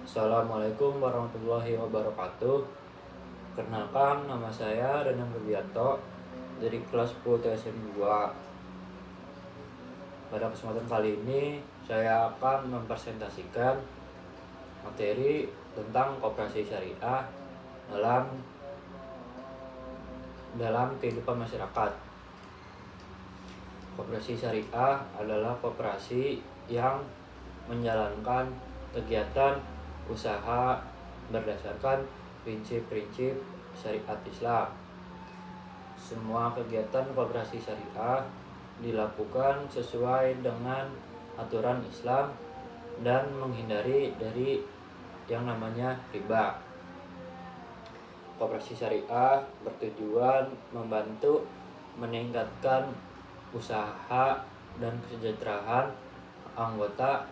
Assalamualaikum warahmatullahi wabarakatuh. Perkenalkan, nama saya Danang Rubianto dari kelas 10 TSM 2. Pada kesempatan kali ini saya akan mempresentasikan materi tentang koperasi syariah dalam kehidupan masyarakat. Koperasi syariah adalah koperasi yang menjalankan kegiatan usaha berdasarkan prinsip-prinsip syariat Islam. Semua kegiatan koperasi syariah dilakukan sesuai dengan aturan Islam dan menghindari dari yang namanya riba. Koperasi syariah bertujuan membantu meningkatkan usaha dan kesejahteraan anggota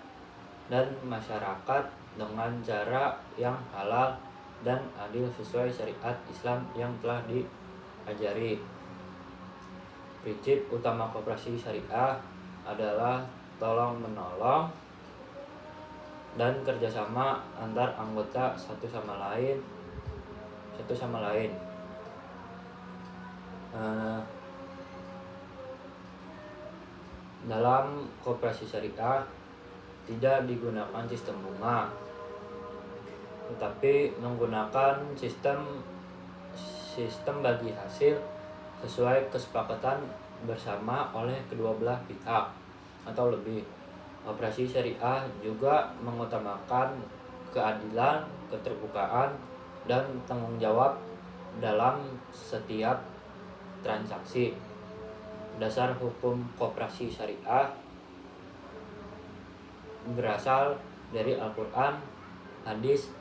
dan masyarakat dengan cara yang halal dan adil sesuai syariat Islam yang telah diajari. Prinsip utama koperasi syariah adalah tolong menolong dan kerjasama antar anggota satu sama lain. Dalam koperasi syariah tidak digunakan sistem bunga, tetapi menggunakan sistem bagi hasil sesuai kesepakatan bersama oleh kedua belah pihak atau lebih. Koperasi syariah juga mengutamakan keadilan, keterbukaan, dan tanggung jawab dalam setiap transaksi. Dasar hukum koperasi syariah berasal dari Al-Quran, hadis,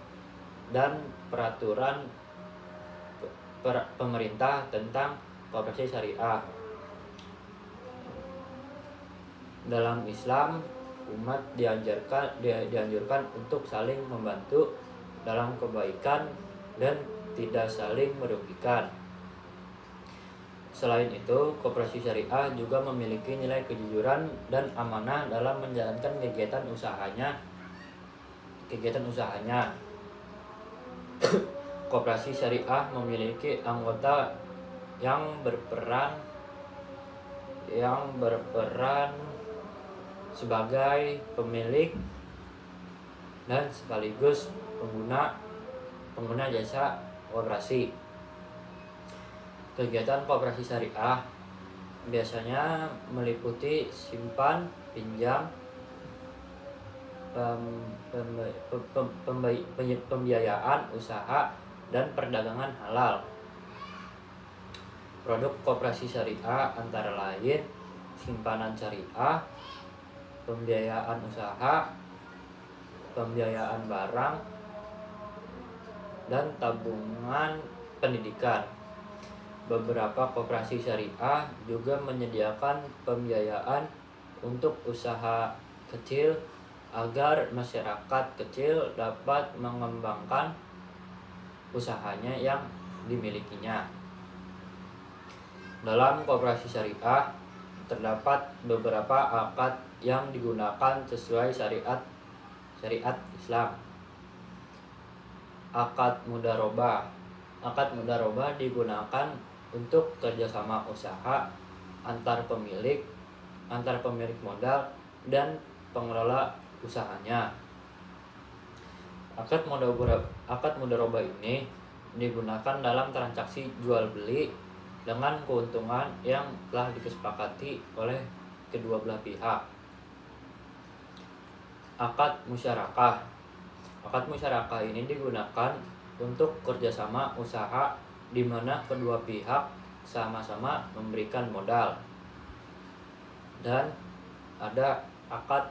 dan peraturan pemerintah tentang koperasi syariah. Dalam Islam, umat dianjurkan untuk saling membantu dalam kebaikan dan tidak saling merugikan. Selain itu, koperasi syariah juga memiliki nilai kejujuran dan amanah dalam menjalankan kegiatan usahanya. Koperasi syariah memiliki anggota yang berperan sebagai pemilik dan sekaligus pengguna jasa koperasi. Kegiatan koperasi syariah biasanya meliputi simpan, pinjam, pembiayaan usaha, dan perdagangan halal. Produk koperasi syariah antara lain simpanan syariah, pembiayaan usaha, pembiayaan barang, dan tabungan pendidikan. Beberapa koperasi syariah juga menyediakan pembiayaan untuk usaha kecil agar masyarakat kecil dapat mengembangkan usahanya yang dimilikinya. Dalam koperasi syariah terdapat beberapa akad yang digunakan sesuai syariat Islam. Akad mudharabah digunakan untuk kerjasama usaha antar pemilik modal dan pengelola usahanya. Akad mudharabah ini digunakan dalam transaksi jual beli dengan keuntungan yang telah disepakati oleh kedua belah pihak. Akad musyarakah ini digunakan untuk kerjasama usaha di mana kedua pihak sama-sama memberikan modal. Dan ada akad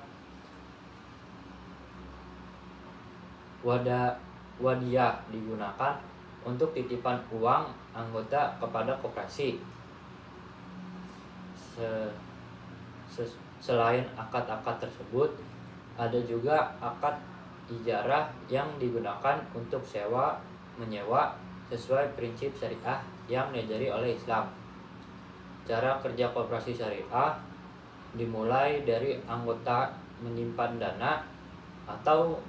wadiyah digunakan untuk titipan uang anggota kepada koperasi. Selain akad-akad tersebut, ada juga akad ijarah yang digunakan untuk sewa menyewa sesuai prinsip syariah yang diajari oleh Islam. Cara kerja koperasi syariah dimulai dari anggota menyimpan dana atau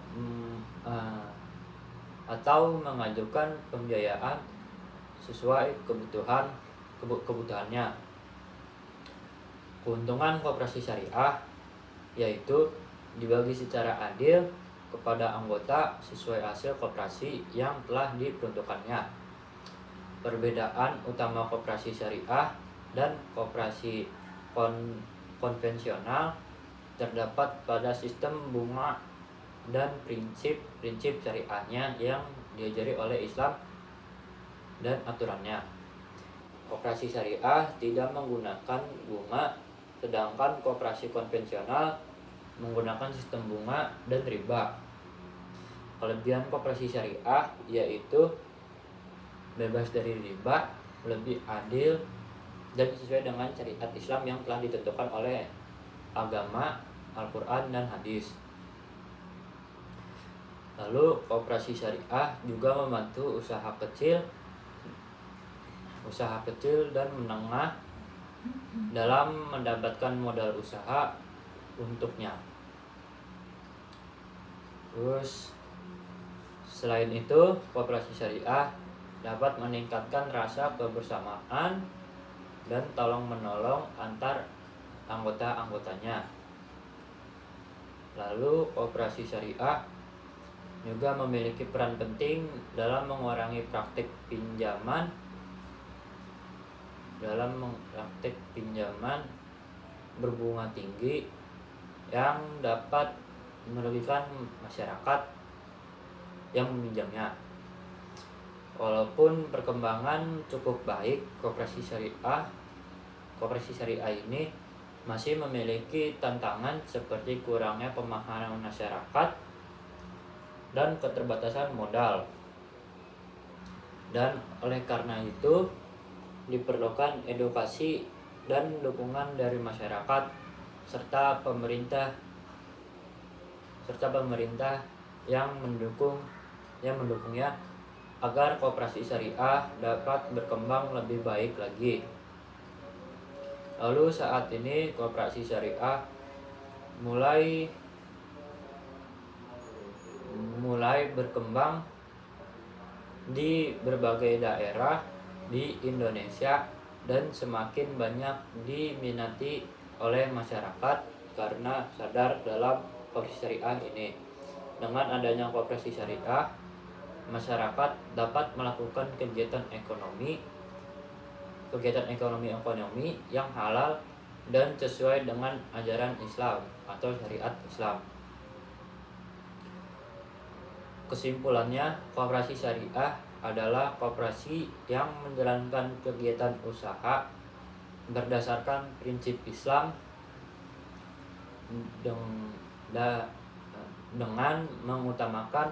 atau mengajukan pembiayaan sesuai kebutuhannya. Keuntungan koperasi syariah yaitu dibagi secara adil kepada anggota sesuai hasil koperasi yang telah diperuntukkannya. Perbedaan utama koperasi syariah dan koperasi konvensional terdapat pada sistem bunga dan prinsip-prinsip syariahnya yang diajari oleh Islam dan aturannya. Koperasi syariah tidak menggunakan bunga, sedangkan koperasi konvensional menggunakan sistem bunga dan riba. Kelebihan koperasi syariah yaitu bebas dari riba, lebih adil, dan sesuai dengan syariat Islam yang telah ditentukan oleh agama, Al-Quran, dan hadis. Lalu koperasi syariah juga membantu usaha kecil dan menengah dalam mendapatkan modal usaha untuknya. Terus selain itu, koperasi syariah dapat meningkatkan rasa kebersamaan dan tolong menolong antar anggotanya. Lalu koperasi syariah juga memiliki peran penting dalam mengurangi praktik pinjaman berbunga tinggi yang dapat merugikan masyarakat yang meminjamnya. Walaupun perkembangan cukup baik, koperasi syariah ini masih memiliki tantangan seperti kurangnya pemahaman masyarakat dan keterbatasan modal. Dan oleh karena itu diperlukan edukasi dan dukungan dari masyarakat serta pemerintah yang mendukungnya agar koperasi syariah dapat berkembang lebih baik lagi. Lalu saat ini koperasi syariah mulai berkembang di berbagai daerah di Indonesia dan semakin banyak diminati oleh masyarakat karena sadar dalam koperasi syariah ini. Dengan adanya koperasi syariah, masyarakat dapat melakukan kegiatan ekonomi yang halal dan sesuai dengan ajaran Islam atau syariat Islam. Kesimpulannya, koperasi syariah adalah koperasi yang menjalankan kegiatan usaha berdasarkan prinsip Islam dengan mengutamakan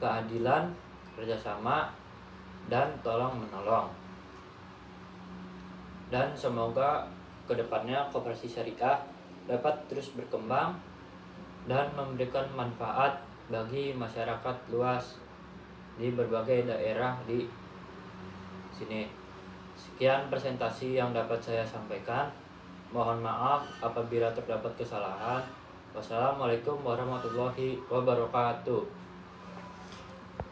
keadilan, kerjasama, dan tolong menolong. Dan semoga kedepannya koperasi syariah dapat terus berkembang dan memberikan manfaat bagi masyarakat luas di berbagai daerah di sini. Sekian presentasi yang dapat saya sampaikan. Mohon maaf apabila terdapat kesalahan. Wassalamualaikum warahmatullahi wabarakatuh.